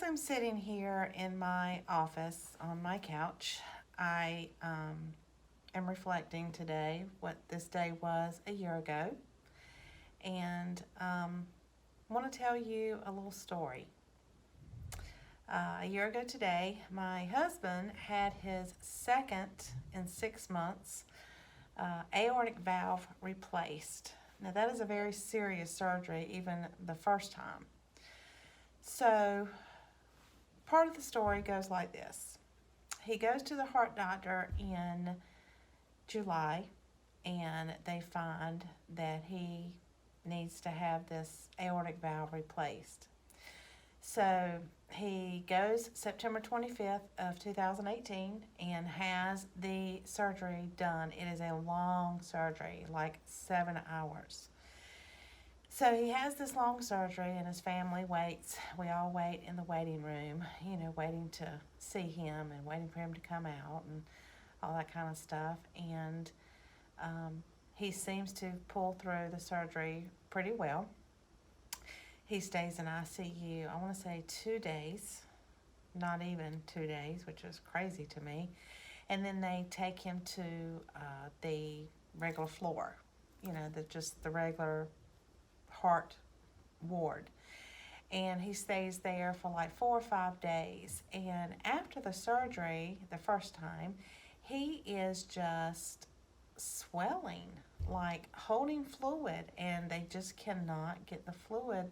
as I'm sitting here in my office on my couch, I am reflecting today what this day was a year ago, and want to tell you a little story. A year ago today, my husband had his second in 6 months aortic valve replaced. Now, that is a very serious surgery, even the first time. So, part of the story goes like this. He goes to the heart doctor in July, and they find that he needs to have this aortic valve replaced. So he goes September 25th of 2018 and has the surgery done. It is a long surgery, like 7 hours. So he has this long surgery, and his family waits. We all wait in the waiting room, waiting to see him and waiting for him to come out and all that kind of stuff. And he seems to pull through the surgery pretty well. He stays in ICU, I want to say 2 days, not even 2 days, which is crazy to me. And then they take him to the regular floor, just the regular heart ward. And he stays there for like 4 or 5 days. And after the surgery, the first time, he is just swelling, like holding fluid, and they just cannot get the fluid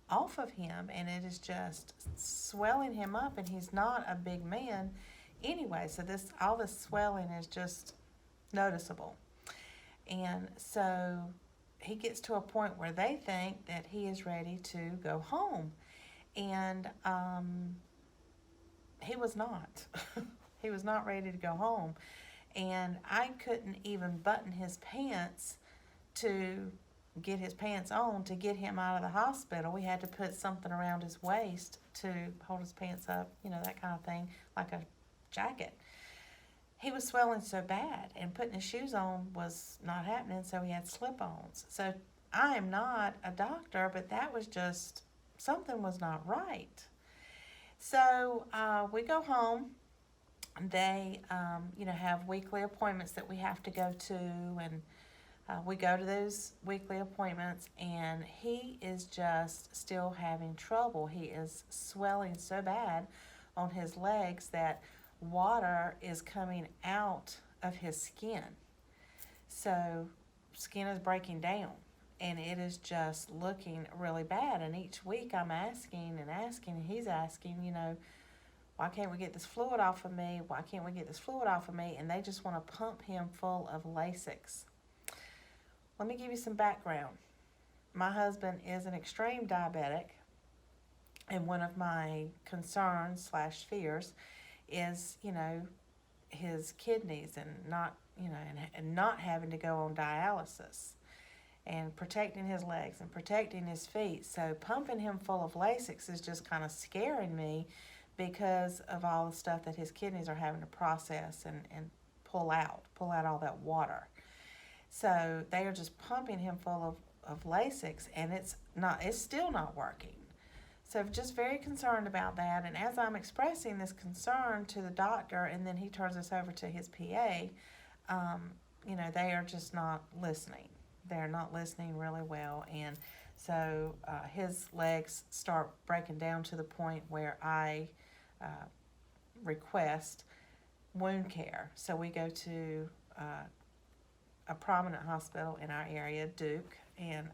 off of him, and it is just swelling him up, and he's not a big man anyway, so all this swelling is just noticeable. And so he gets to a point where they think that he is ready to go home, and he was not. He was not ready to go home, and I couldn't even button his pants to get his pants on to get him out of the hospital. We had to put something around his waist to hold his pants up, that kind of thing, like a jacket. He was swelling so bad, and putting his shoes on was not happening, so he had slip-ons. So I am not a doctor, but that was just, something was not right. So we go home. They, have weekly appointments that we have to go to, and we go to those weekly appointments, and he is just still having trouble. He is swelling so bad on his legs that water is coming out of his skin. So skin is breaking down, and it is just looking really bad. And each week I'm asking and asking, and he's asking, why can't we get this fluid off of me? Why can't we get this fluid off of me? And they just want to pump him full of Lasix. Let me give you some background. My husband is an extreme diabetic, and one of my concerns / fears is, his kidneys, and not, and not having to go on dialysis, and protecting his legs and protecting his feet. So pumping him full of Lasix is just kind of scaring me because of all the stuff that his kidneys are having to process and pull out all that water. So they are just pumping him full of Lasix, and it's still not working. So I'm just very concerned about that. And as I'm expressing this concern to the doctor, and then he turns us over to his PA, they are just not listening. They're not listening really well. And so his legs start breaking down to the point where I request wound care. So we go to a prominent hospital in our area, Duke, and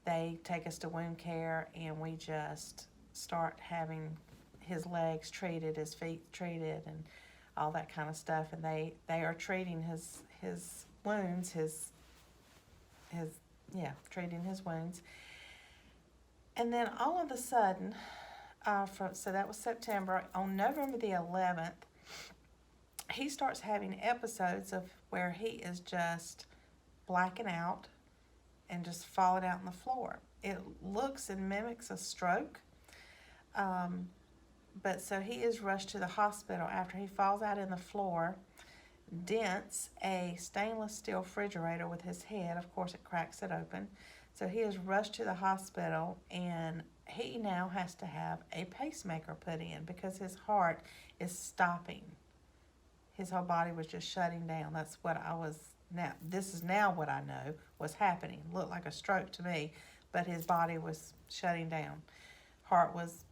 they take us to wound care, and we just start having his legs treated, his feet treated, and all that kind of stuff. And they are treating his wounds, treating his wounds. And then all of a sudden, so that was September. On November the 11th, he starts having episodes of where he is just blacking out and just falling out on the floor. It looks and mimics a stroke. But so he is rushed to the hospital after he falls out in the floor, dents a stainless steel refrigerator with his head. Of course, it cracks it open. So he is rushed to the hospital, and he now has to have a pacemaker put in because his heart is stopping. His whole body was just shutting down. That's what I was now. This is now what I know was happening. Looked like a stroke to me, but his body was shutting down. Heart was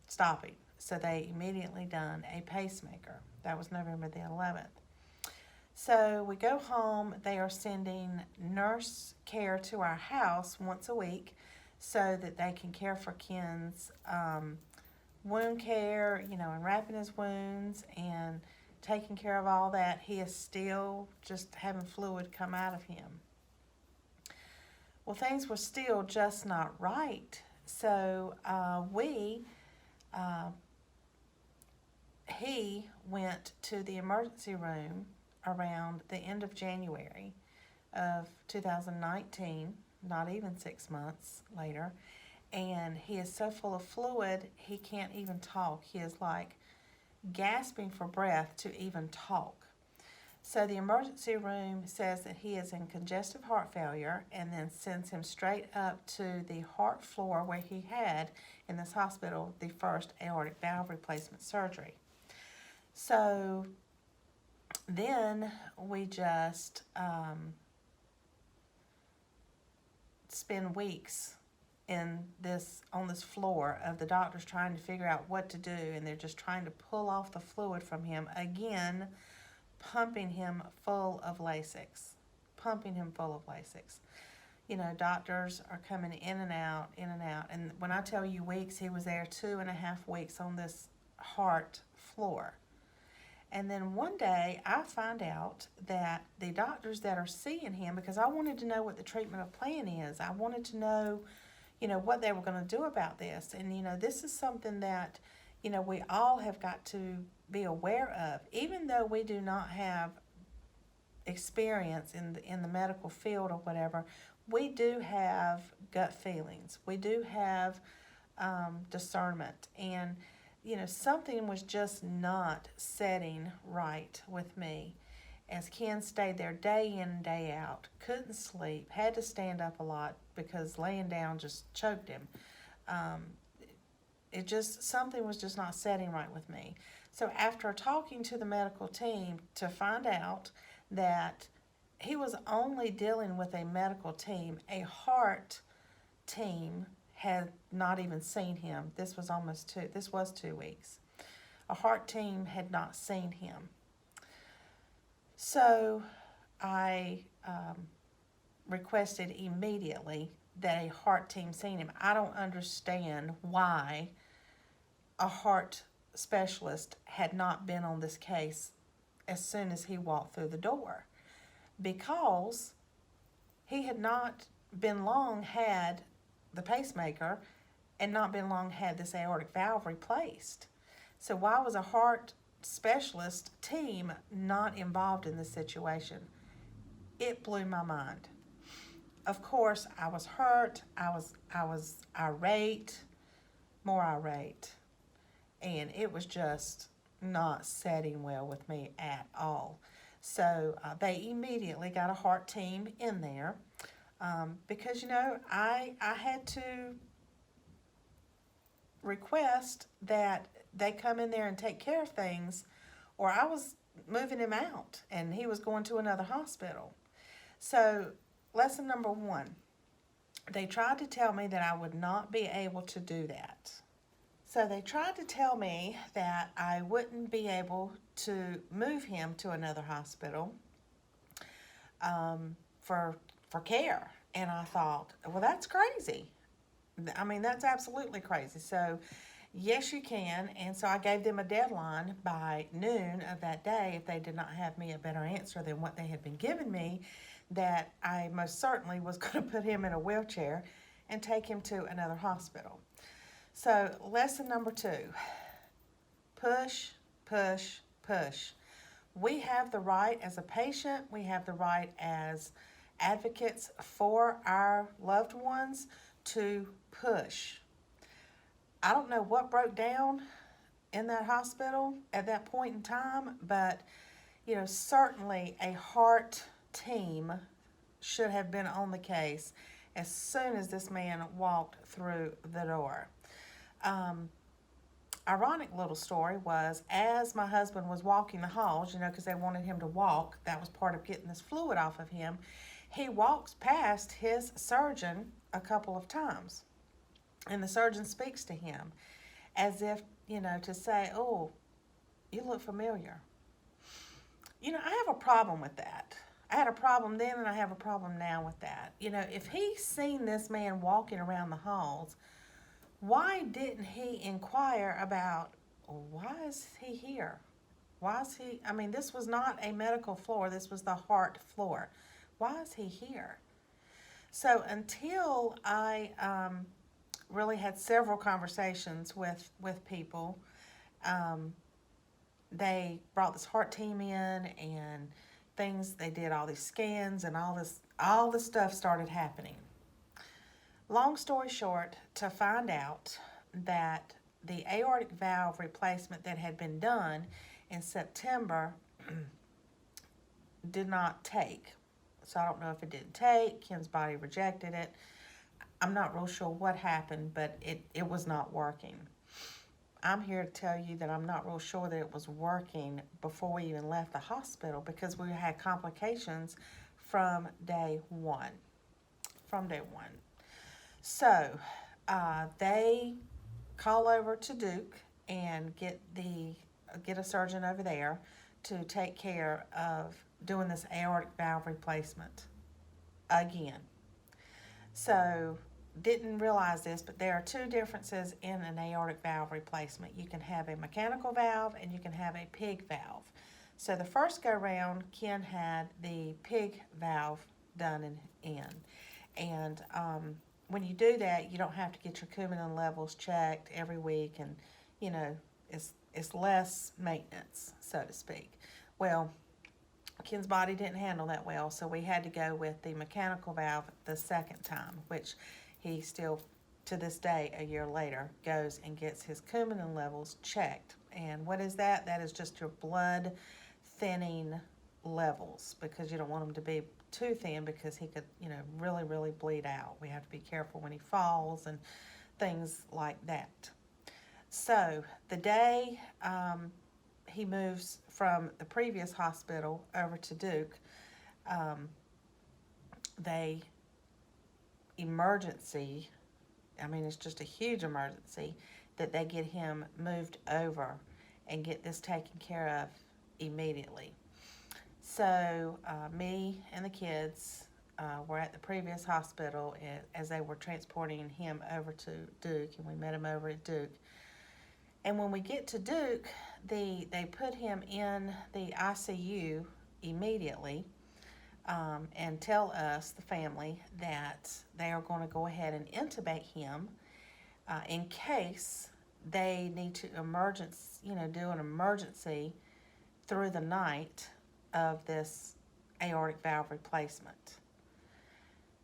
stopping. So they immediately done a pacemaker. That was November the 11th. So we go home. They are sending nurse care to our house once a week so that they can care for Ken's wound care, and wrapping his wounds and taking care of all that. He is still just having fluid come out of him. Well, things were still just not right. So he went to the emergency room around the end of January of 2019, not even 6 months later, and he is so full of fluid he can't even talk. He is like gasping for breath to even talk. So the emergency room says that he is in congestive heart failure and then sends him straight up to the heart floor where he had in this hospital the first aortic valve replacement surgery. So then we just spend weeks on this floor of the doctors trying to figure out what to do, and they're just trying to pull off the fluid from him again, pumping him full of Lasix. Doctors are coming in and out. And when I tell you weeks, he was there 2.5 weeks on this heart floor. And then one day I find out that the doctors that are seeing him, because I wanted to know what the treatment plan is, I wanted to know, what they were going to do about this. And, this is something that, we all have got to be aware of. Even though we do not have experience in the medical field or whatever, we do have gut feelings. We do have discernment. And, something was just not setting right with me. As Ken stayed there day in and day out, couldn't sleep, had to stand up a lot because laying down just choked him. Something was just not setting right with me. So after talking to the medical team to find out that he was only dealing with a medical team, a heart team had not even seen him. This was 2 weeks. A heart team had not seen him. So I requested immediately that a heart team seen him. I don't understand why a heart specialist had not been on this case as soon as he walked through the door, because he had not been long had the pacemaker and not been long had this aortic valve replaced. So why was a heart specialist team not involved in this situation? It blew my mind. Of course, I was hurt. I was irate, more irate, and it was just not setting well with me at all. So they immediately got a heart team in there because I had to request that they come in there and take care of things, or I was moving him out and he was going to another hospital. So lesson number 1, they tried to tell me that I would not be able to do that. So they tried to tell me that I wouldn't be able to move him to another hospital for care. And I thought, well, that's crazy. I mean, that's absolutely crazy. So yes, you can. And so I gave them a deadline by noon of that day, if they did not have me a better answer than what they had been giving me, that I most certainly was going to put him in a wheelchair and take him to another hospital. So lesson number 2, push, push, push. We have the right as a patient, we have the right as advocates for our loved ones to push. I don't know what broke down in that hospital at that point in time, but certainly a heart team should have been on the case as soon as this man walked through the door. Um, Ironic little story was, as my husband was walking the halls, because they wanted him to walk, that was part of getting this fluid off of him, he walks past his surgeon a couple of times. And the surgeon speaks to him as if, to say, "Oh, you look familiar." I have a problem with that. I had a problem then and I have a problem now with that. If he's seen this man walking around the halls, why didn't he inquire about, why is he here? Why is he, this was not a medical floor, this was the heart floor. Why is he here? So until I really had several conversations with people, they brought this heart team in and they did all these scans and all this stuff started happening. Long story short, to find out that the aortic valve replacement that had been done in September did not take. So I don't know if it didn't take, Ken's body rejected it. I'm not real sure what happened, but it was not working. I'm here to tell you that I'm not real sure that it was working before we even left the hospital, because we had complications from day one. So they call over to Duke and get a surgeon over there to take care of doing this aortic valve replacement again. So didn't realize this, but there are two differences in an aortic valve replacement. You can have a mechanical valve and you can have a pig valve. So the first go round, Ken had the pig valve done in. And when you do that, you don't have to get your coumadin levels checked every week, and it's less maintenance, so to speak. Well, Ken's body didn't handle that well, so we had to go with the mechanical valve the second time, which he still, to this day, a year later, goes and gets his coumadin levels checked. And what is that? That is just your blood thinning levels, because you don't want him to be too thin, because he could, really, really bleed out. We have to be careful when he falls and things like that. So the day he moves from the previous hospital over to Duke, they emergency, it's just a huge emergency, that they get him moved over and get this taken care of immediately. So me and the kids were at the previous hospital as they were transporting him over to Duke, and we met him over at Duke. And when we get to Duke, they put him in the ICU immediately, and tell us, the family, that they are going to go ahead and intubate him in case they need to do an emergency through the night of this aortic valve replacement.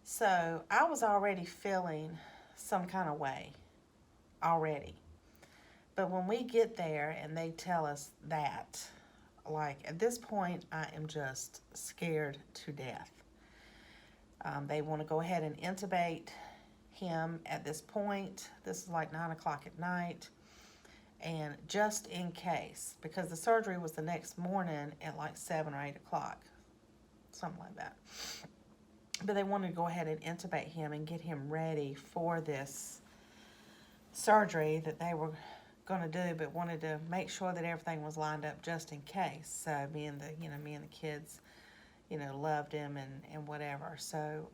So I was already feeling some kind of way already. But when we get there and they tell us that, at this point, I am just scared to death. They want to go ahead and intubate him at this point. This is 9 o'clock at night. And just in case, because the surgery was the next morning at 7 or 8 o'clock, something like that. But they wanted to go ahead and intubate him and get him ready for this surgery that they were going to do, but wanted to make sure that everything was lined up just in case. So me and the kids, loved him and whatever. So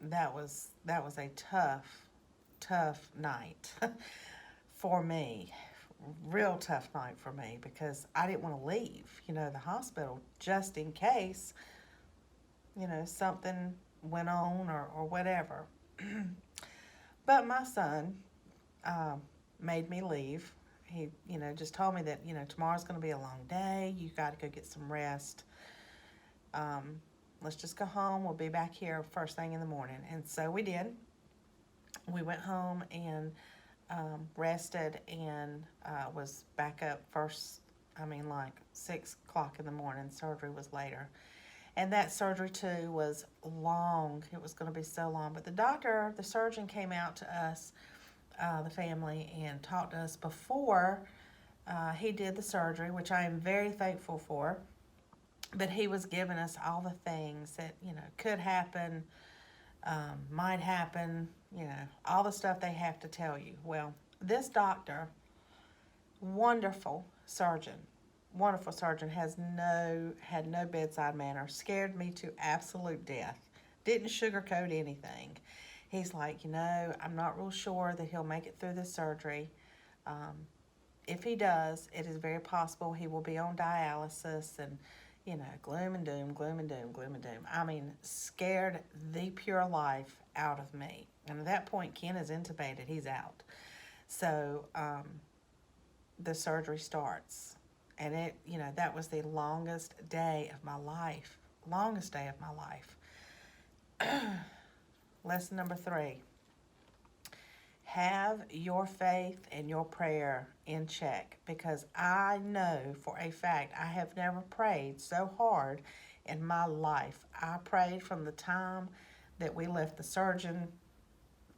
that was a tough night for me. Real tough night for me, because I didn't want to leave, the hospital, just in case, something went on or whatever. But my son made me leave. He, just told me that, tomorrow's going to be a long day. You got to go get some rest. Let's just go home. We'll be back here first thing in the morning. And so we did. We went home and rested, and was back up 6 o'clock in the morning. Surgery was later. And that surgery too was long. It was going to be so long. But the surgeon came out to us, the family, and talked to us before he did the surgery, which I am very thankful for. But he was giving us all the things that, could happen, might happen, all the stuff they have to tell you. Well, this doctor, wonderful surgeon, had no bedside manner, scared me to absolute death, didn't sugarcoat anything. He's like, I'm not real sure that he'll make it through this surgery. If he does, it is very possible he will be on dialysis, and gloom and doom, gloom and doom, gloom and doom. I mean, scared the pure life out of me. And at that point, Ken is intubated. He's out. So the surgery starts. And that was the longest day of my life. Longest day of my life. Lesson number 3. Have your faith and your prayer in check, because I know for a fact I have never prayed so hard in my life. I prayed from the time that we left the surgeon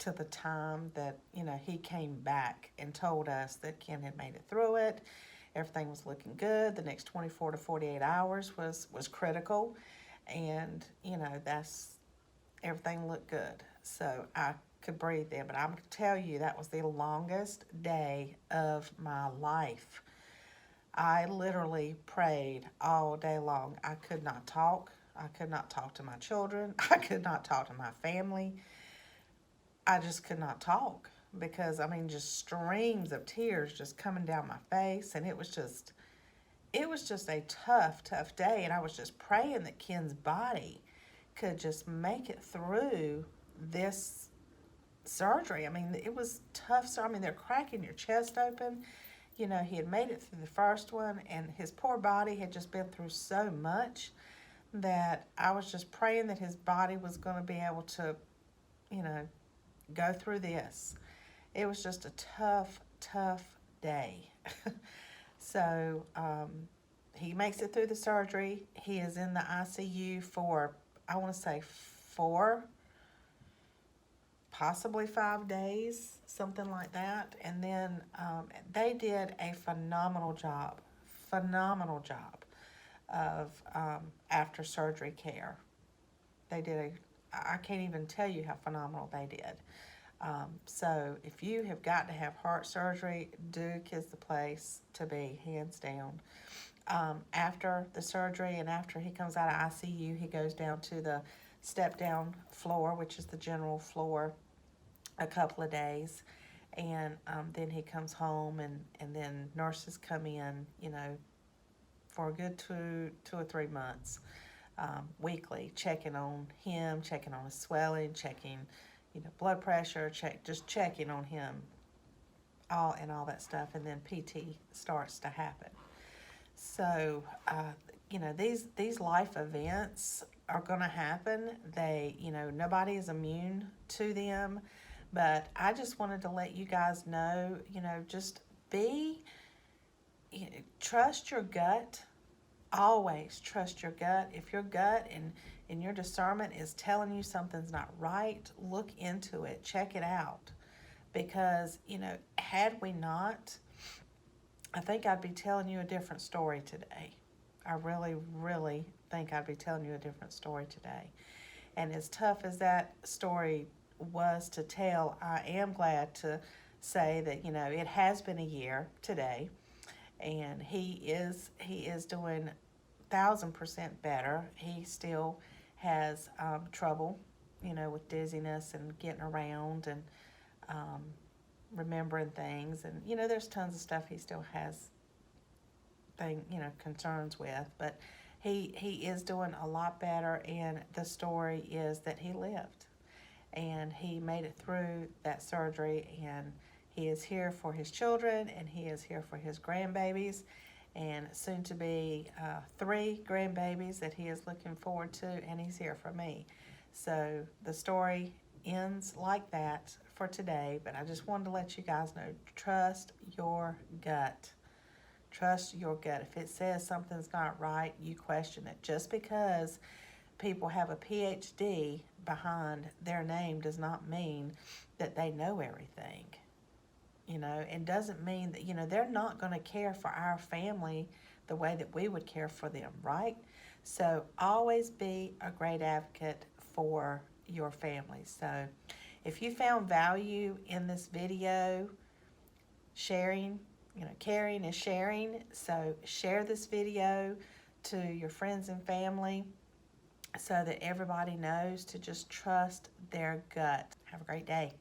to the time that, he came back and told us that Ken had made it through it. Everything was looking good. The next 24 to 48 hours was critical. And, everything looked good. So I could breathe then. But I'm going to tell you, that was the longest day of my life. I literally prayed all day long. I could not talk. I could not talk to my children. I could not talk to my family. I just could not talk because, just streams of tears just coming down my face. And it was just a tough, tough day. And I was just praying that Ken's body could just make it through this surgery. It was tough. So, they're cracking your chest open. He had made it through the first one, and his poor body had just been through so much that I was just praying that his body was going to be able to, go through this. It was just a tough, tough day. So he makes it through the surgery. He is in the ICU for, I want to say 4, possibly 5 days, something like that. And then they did a phenomenal job of after surgery care. They did I can't even tell you how phenomenal they did. So if you have got to have heart surgery, Duke is the place to be, hands down. After the surgery and after he comes out of ICU, he goes down to the step-down floor, which is the general floor, a couple of days. And then he comes home, and then nurses come in, for a good 2 or 3 months. Weekly, checking on him, checking on his swelling, checking, blood pressure, just checking on him, all that stuff, and then PT starts to happen. So, these life events are going to happen. They, nobody is immune to them, but I just wanted to let you guys know, just trust your gut. Always trust your gut. If your gut and your discernment is telling you something's not right, look into it, check it out. Because, had we not, I think I'd be telling you a different story today. I really, really think I'd be telling you a different story today. And as tough as that story was to tell, I am glad to say that, it has been a year today. And he is doing 1,000% better. He still has trouble, with dizziness and getting around and remembering things. And, there's tons of stuff he still has concerns with. But he is doing a lot better, and the story is that he lived. And he made it through that surgery, and he is here for his children, and he is here for his grandbabies, and soon to be 3 grandbabies that he is looking forward to, and he's here for me. So the story ends like that for today, but I just wanted to let you guys know, trust your gut. Trust your gut. If it says something's not right, you question it. Just because people have a PhD behind their name does not mean that they know everything. It doesn't mean that, they're not going to care for our family the way that we would care for them, right? So always be a great advocate for your family. So if you found value in this video, sharing, caring is sharing. So share this video to your friends and family so that everybody knows to just trust their gut. Have a great day.